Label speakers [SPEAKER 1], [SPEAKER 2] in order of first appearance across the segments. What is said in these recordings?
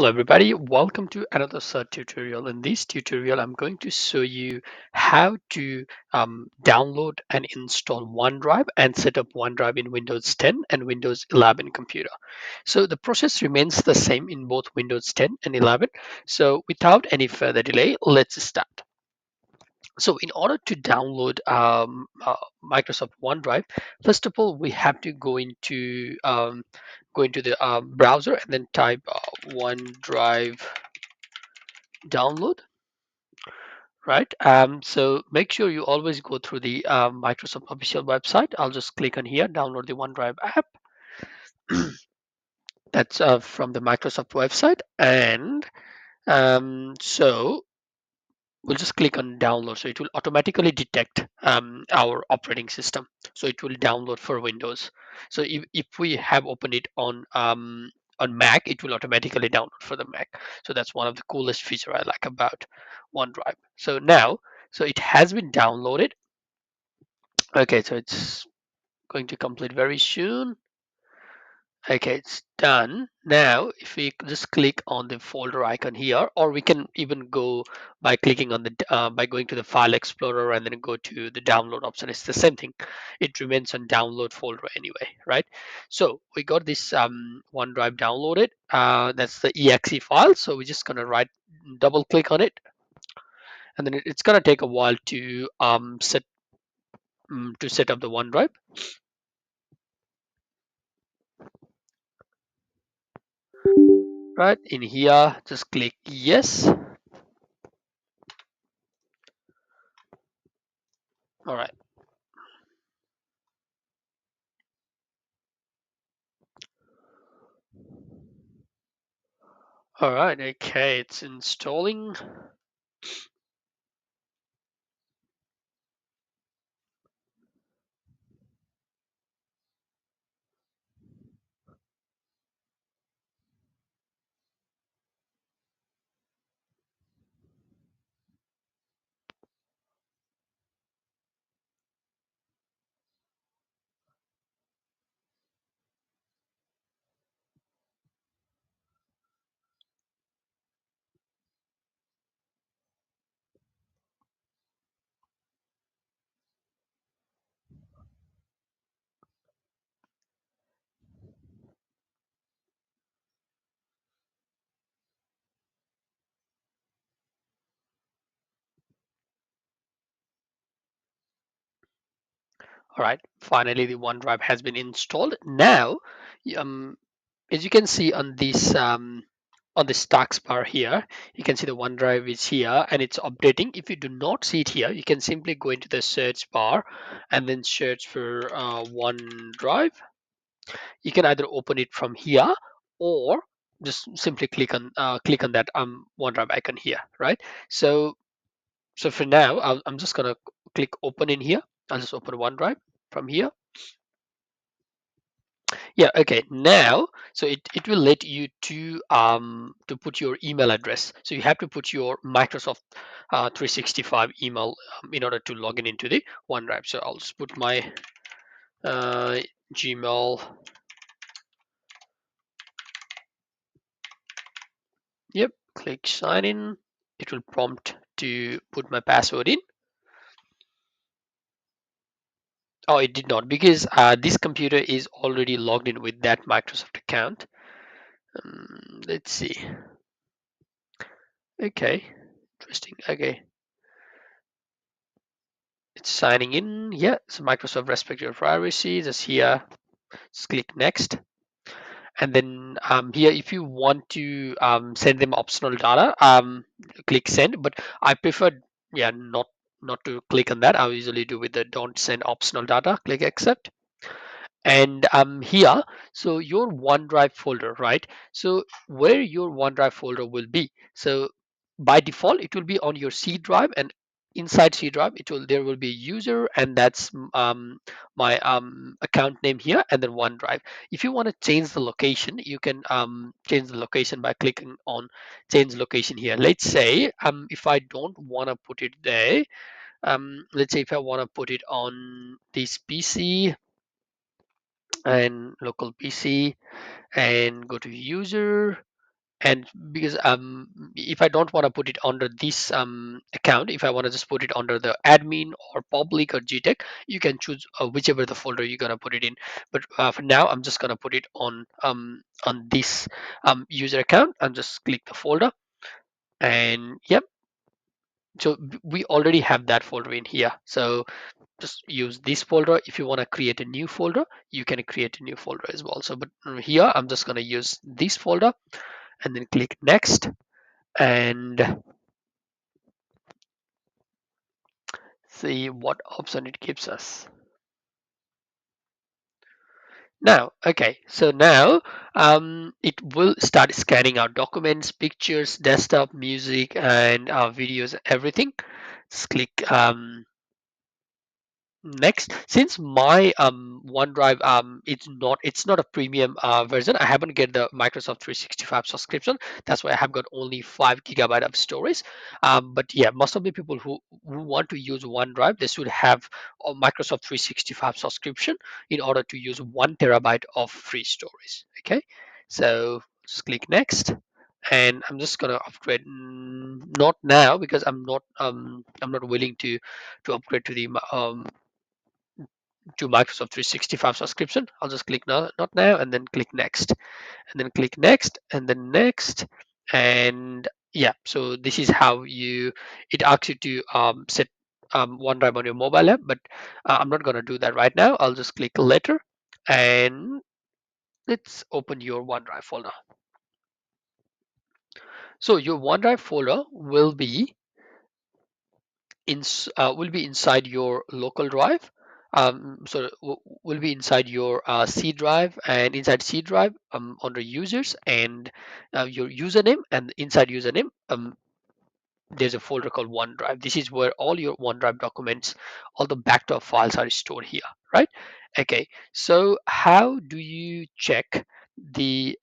[SPEAKER 1] Hello everybody, welcome to another CERT tutorial. In this tutorial, I'm going to show you how to download and install OneDrive and set up OneDrive in Windows 10 and Windows 11 computer. So the process remains the same in both Windows 10 and 11. So without any further delay, let's start. So in order to download Microsoft OneDrive, first of all, we have to go into the browser and then type OneDrive download, right? So make sure you always go through the Microsoft official website. I'll just click on here, download the OneDrive app. That's from the Microsoft website, and so we'll just click on download. So it will automatically detect our operating system. So it will download for Windows. So if we have opened it on Mac, it will automatically download for the Mac. So that's one of the coolest feature I like about OneDrive. So now, so it has been downloaded. Okay, so it's going to complete very soon. Okay, it's done. Now, if we just click on the folder icon here, or we can even go by clicking on by going to the File Explorer and then go to the download option. It's the same thing. It remains on download folder anyway, right? So we got this OneDrive downloaded. That's the exe file. So we're just gonna double click on it, and then it's gonna take a while to set up the OneDrive. Right in here, just click yes. All right. All right, okay, it's installing. All right, finally the OneDrive has been installed. Now, um, as you can see on this taskbar here, you can see the OneDrive is here and it's updating. If you do not see it here, you can simply go into the search bar and then search for OneDrive. You can either open it from here or just simply click on that OneDrive icon here, right? So for now, I'm just gonna click open in here. I'll just open OneDrive from here. Yeah, okay. Now, so it will let you to put your email address. So you have to put your Microsoft 365 email in order to log in into the OneDrive. So I'll just put my uh, Gmail. Yep, click sign in. It will prompt to put my password in. Oh, it did not because this computer is already logged in with that Microsoft account. Let's see. Okay, interesting. Okay, it's signing in. Yeah, so Microsoft respect your privacy. Just here, just click next. And then here, if you want to send them optional data, click send. But I prefer, yeah, not to click on that. I usually do with the don't send optional data. Click accept. And here, so your OneDrive folder, right? So where your OneDrive folder will be, so by default it will be on your C drive, and inside C drive there will be user, and that's my account name here, and then OneDrive. If you want to change the location, you can change the location by clicking on change location here. Let's say if I don't want to put it there, let's say if I want to put it on this PC and local PC and go to user, And because if I don't want to put it under this account, if I want to just put it under the admin or public or GTech, you can choose whichever the folder you're gonna put it in. But for now, I'm just gonna put it on this user account and just click the folder. And yep, so we already have that folder in here. So just use this folder. If you want to create a new folder, you can create a new folder as well. So but here I'm just going to use this folder and then click next, and see what option it gives us. Now, okay, so now it will start scanning our documents, pictures, desktop, music, and videos, everything. Just click next. Since my OneDrive it's not a premium version, I haven't get the Microsoft 365 subscription. That's why I have got only 5 GB of storage. But yeah, most of the people who want to use OneDrive, they should have a Microsoft 365 subscription in order to use 1 TB of free storage. Okay, so just click next. And I'm just gonna upgrade, not now because I'm not willing to upgrade to Microsoft 365 subscription. I'll just click now, not now, and then click next, and then click next, and then next, and yeah. So this is how it asks you to set OneDrive on your mobile app, but I'm not gonna do that right now. I'll just click later, and let's open your OneDrive folder. So your OneDrive folder will be inside your local drive. Will be inside your C drive, and inside C drive under users, and your username, and inside username there's a folder called OneDrive. This is where all your OneDrive documents, all the backed up files are stored here, right? Okay, so how do you check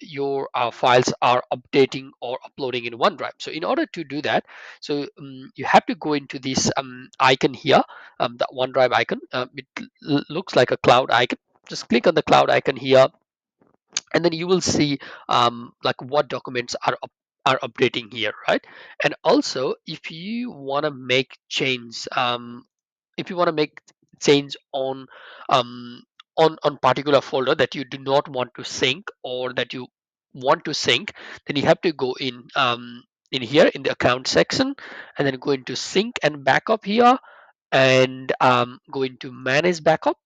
[SPEAKER 1] your files are updating or uploading in OneDrive? So in order to do that, so you have to go into this icon here, the OneDrive icon. It looks like a cloud icon. Just click on the cloud icon here, and then you will see like what documents are updating here, right? And also, if you want to make change, if you want to make change um, on particular folder that you do not want to sync, or that you want to sync, then you have to go in here in the account section, and then go into sync and backup here, and go into manage backup.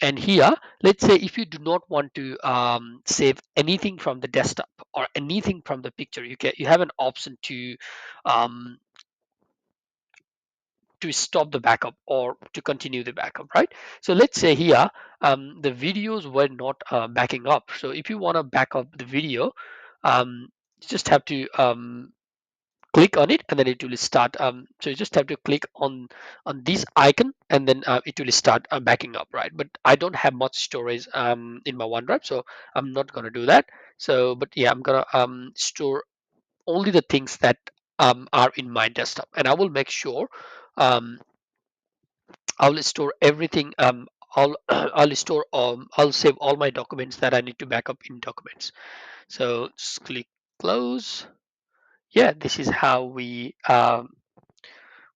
[SPEAKER 1] And here, let's say if you do not want to save anything from the desktop or anything from the picture, you have an option um, to stop the backup or to continue the backup, right? So let's say here the videos were not backing up. So if you want to back up the video, you just have to click on it, and then it will start. So you just have to click on this icon, and then it will start backing up, right? But I don't have much storage in my OneDrive, so I'm not gonna do that. So but yeah, I'm gonna store only the things that are in my desktop, and I will make sure um, I'll store everything. I'll save all my documents that I need to back up in documents. So just click close. Yeah, this is how we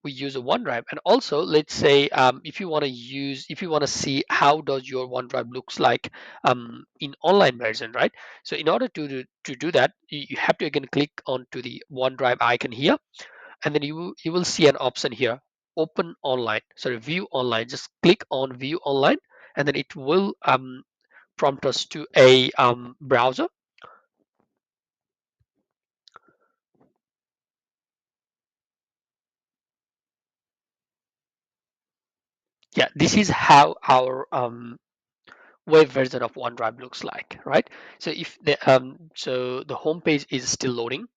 [SPEAKER 1] use a OneDrive. And also, let's say if you want to see how does your OneDrive looks like in online version, right? So in order to do that, you have to again click onto the OneDrive icon here, and then you will see an option here, open online, sorry, view online. Just click on view online, and then it will prompt us to a browser. Yeah, this is how our web version of OneDrive looks like, right? So if the home page is still loading.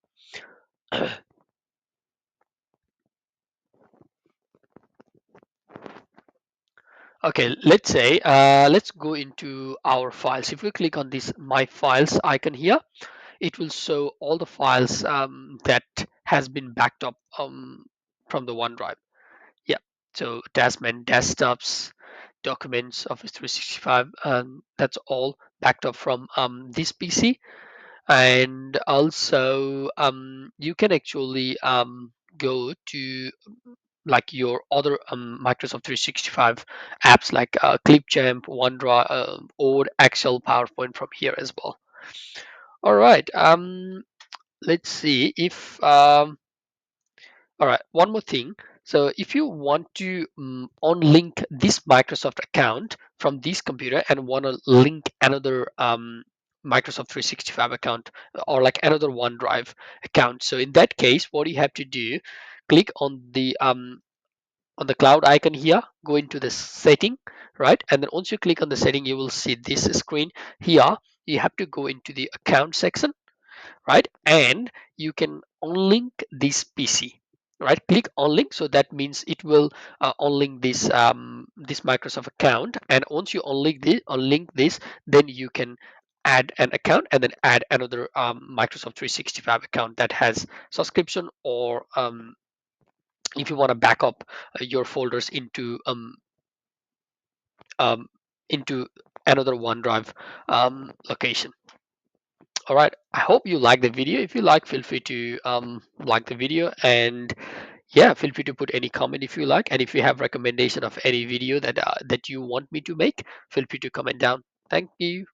[SPEAKER 1] Okay, let's go into our files. If we click on this my files icon here, it will show all the files that has been backed up from the OneDrive. Yeah, so attachment, desktops, documents, Office 365, that's all backed up from this PC. And also you can actually go to like your other Microsoft 365 apps like Clipchamp, OneDrive, or Excel, PowerPoint from here as well. All right. Let's see if all right, one more thing. So if you want to unlink this Microsoft account from this computer and want to link another Microsoft 365 account or like another OneDrive account, so in that case, what you have to do, click on the cloud icon here, go into the setting, right? And then once you click on the setting, you will see this screen here. You have to go into the account section, right? And you can unlink this PC, right? Click unlink, so that means it will unlink this Microsoft account. And once you unlink this, then you can add an account and then add another Microsoft 365 account that has subscription, or if you want to back up your folders um, into another OneDrive location. All right, I hope you like the video. If you like, feel free to like the video, and yeah, feel free to put any comment if you like. And if you have recommendation of any video that you want me to make, feel free to comment down. Thank you.